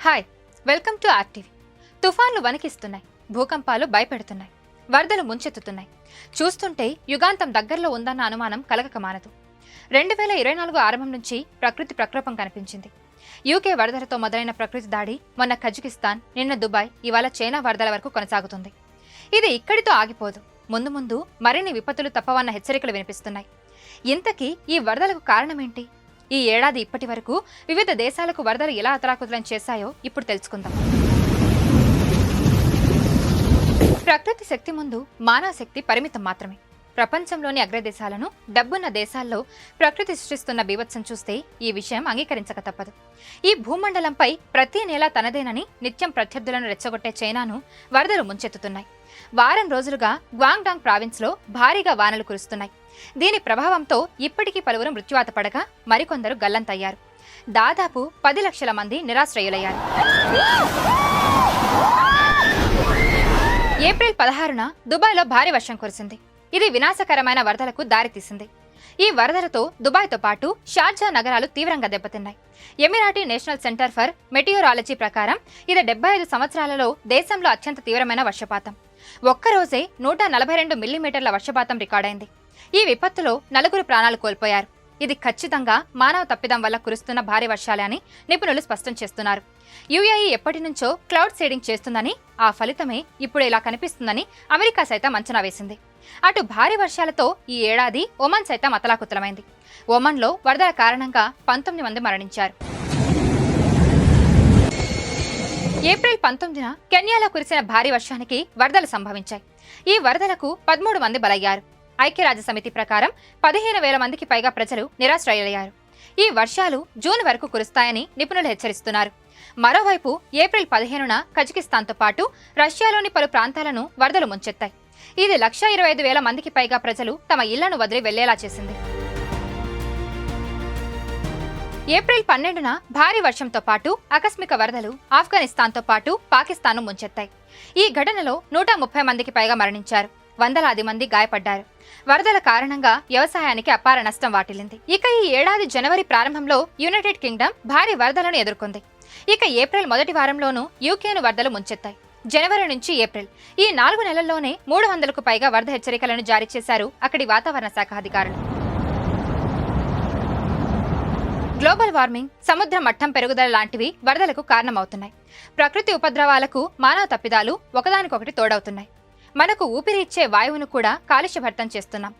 Hi, welcome to RTV. తుఫాన్లు వణికిస్తున్నాయి, భూకంపాలు భయపెడుతున్నాయి, వరదలు ముంచెత్తుతున్నాయి. చూస్తుంటే యుగాంతం దగ్గరలో ఉందన్న అనుమానం కలగక మానదు. 2024 ఆరంభం నుంచి ప్రకృతి ప్రకోపం కనిపించింది. యూకే వరదలతో మొదలైన ప్రకృతి దాడి మొన్న కజకిస్తాన్, నిన్న దుబాయ్, ఇవాళ చైనా వరదల వరకు కొనసాగుతుంది. ఇది ఇక్కడితో ఆగిపోదు. ముందు ముందు మరిన్ని విపత్తులు తప్పవన్న హెచ్చరికలు వినిపిస్తున్నాయి. ఇంతకీ ఈ వరదలకు కారణమేంటి? ఈ ఏడాది ఇప్పటి వరకు వివిధ దేశాలకు వరదలు ఎలా అతలాకుతలం చేశాయో ఇప్పుడు తెలుసుకుందాం. ప్రకృతి శక్తి ముందు మానవ శక్తి పరిమితం మాత్రమే. ప్రపంచంలోని అగ్రదేశాలను, డబ్బున్న దేశాల్లో ప్రకృతి సృష్టిస్తున్న బీభత్సం చూస్తే ఈ విషయం అంగీకరించక తప్పదు. ఈ భూమండలంపై ప్రతి నెల తనదేనని నిత్యం ప్రత్యర్థులను రెచ్చగొట్టే చైనాను వరదలు ముంచెత్తుతున్నాయి. వారం రోజులుగా గ్వాంగ్డాంగ్ ప్రావిన్స్లో భారీగా వానలు కురుస్తున్నాయి. దీని ప్రభావంతో ఇప్పటికీ పలువురు మృత్యువాత పడగా మరికొందరు గల్లంతయ్యారు. దాదాపు 10 లక్షల మంది నిరాశ్రయులయ్యారు. ఏప్రిల్ 16న దుబాయ్లో భారీ వర్షం కురిసింది. ఇది వినాశకరమైన వరదలకు దారితీసింది. ఈ వరదలతో దుబాయ్తో పాటు షార్జా నగరాలు తీవ్రంగా దెబ్బతిన్నాయి. Emirati national centre for meteorology ప్రకారం ఇది 75 సంవత్సరాలలో దేశంలో అత్యంత తీవ్రమైన వర్షపాతం. ఒక్కరోజే 142 మిల్లీమీటర్ల వర్షపాతం రికార్డైంది. ఈ విపత్తులో 4 ప్రాణాలు కోల్పోయారు. ఇది ఖచ్చితంగా మానవ తప్పిదం వల్ల కురుస్తున్న భారీ వర్షాలే అని నిపుణులు స్పష్టం చేస్తున్నారు. యుఏఈ ఎప్పటి నుంచో క్లౌడ్ సీడింగ్ చేస్తుందని, ఆ ఫలితమే ఇప్పుడు ఇలా కనిపిస్తుందని అమెరికా సైతం అంచనా వేసింది. అటు భారీ వర్షాలతో ఈ ఏడాది ఒమన్ సైతం అతలాకుతలమైంది. ఒమన్లో వరదల కారణంగా 19 మంది మరణించారు. ఏప్రిల్ 19న కెన్యాలో కురిసిన భారీ వర్షానికి వరదలు సంభవించాయి. ఈ వరదలకు 13 మంది బలయ్యారు. ఐక్యరాజ్య సమితి ప్రకారం 15,000 మందికి పైగా ప్రజలు నిరాశ్రయులయ్యారు. ఈ వర్షాలు జూన్ వరకు కురుస్తాయని నిపుణులు హెచ్చరిస్తున్నారు. మరోవైపు ఏప్రిల్ 15న కజకిస్తాన్తో పాటు రష్యాలోని పలు ప్రాంతాలను వరదలు ముంచెత్తాయి. ఇది 125,000 మందికి పైగా ప్రజలు తమ ఇళ్లను వదిలి వెళ్లేలా చేసింది. ఏప్రిల్ 12న భారీ వర్షంతో పాటు ఆకస్మిక వరదలు ఆఫ్ఘనిస్తాన్తో పాటు పాకిస్తాన్ను ముంచెత్తాయి. ఈ ఘటనలో 130 మందికి పైగా మరణించారు. వందలాది మంది గాయపడ్డారు. వరదల కారణంగా వ్యవసాయానికి అపార నష్టం వాటిల్లింది. ఇక ఈ ఏడాది జనవరి ప్రారంభంలో యునైటెడ్ కింగ్డమ్ భారీ వరదలను ఎదుర్కొంది. ఇక ఏప్రిల్ మొదటి వారంలోనూ యూకేను వరదలు ముంచెత్తాయి. జనవరి నుంచి ఏప్రిల్ ఈ 4 నెలల్లోనే 300కు పైగా వరద హెచ్చరికలను జారీ చేశారు అక్కడి వాతావరణ శాఖ అధికారులు. గ్లోబల్ వార్మింగ్, సముద్ర మట్టం పెరుగుదల లాంటివి వరదలకు కారణమవుతున్నాయి. ప్రకృతి ఉపద్రవాలకు మానవ తప్పిదాలు ఒకదానికొకటి తోడవుతున్నాయి. మనకు ఊపిరి ఇచ్చే వాయువును కూడా కాలుష్యభరితం చేస్తున్నాం.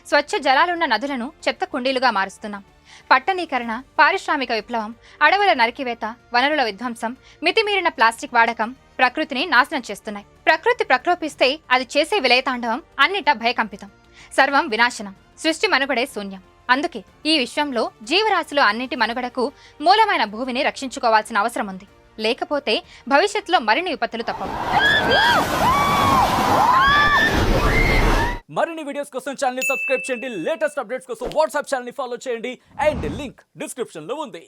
స్వచ్ఛ జలాలున్న నదులను చెత్త కుండీలుగా మారుస్తున్నాం. పట్టణీకరణ, పారిశ్రామిక విప్లవం, అడవుల నరికివేత, వనరుల విధ్వంసం, మితిమీరిన ప్లాస్టిక్ వాడకం ప్రకృతిని నాశనం చేస్తున్నాయి. ప్రకృతి ప్రకోపిస్తే అది చేసే విలయతాండవం అన్నిటా భయకంపితం. సర్వం వినాశనం, సృష్టి మనుగడే శూన్యం. అందుకే ఈ విశ్వంలో జీవరాశులు అన్నింటి మనుగడకు మూలమైన భూమిని రక్షించుకోవాల్సిన అవసరం ఉంది. లేకపోతే భవిష్యత్తులో మరిన్ని విపత్తులు తప్పవు. మరిన్ని వీడియోస్ కోసం ఛానల్ ని సబ్స్క్రైబ్ చేయండి. లేటెస్ట్ అప్డేట్స్ కోసం వాట్సాప్ ఛానల్ ని ఫాలో చేయండి. అండ్ లింక్ డిస్క్రిప్షన్ లో ఉంది.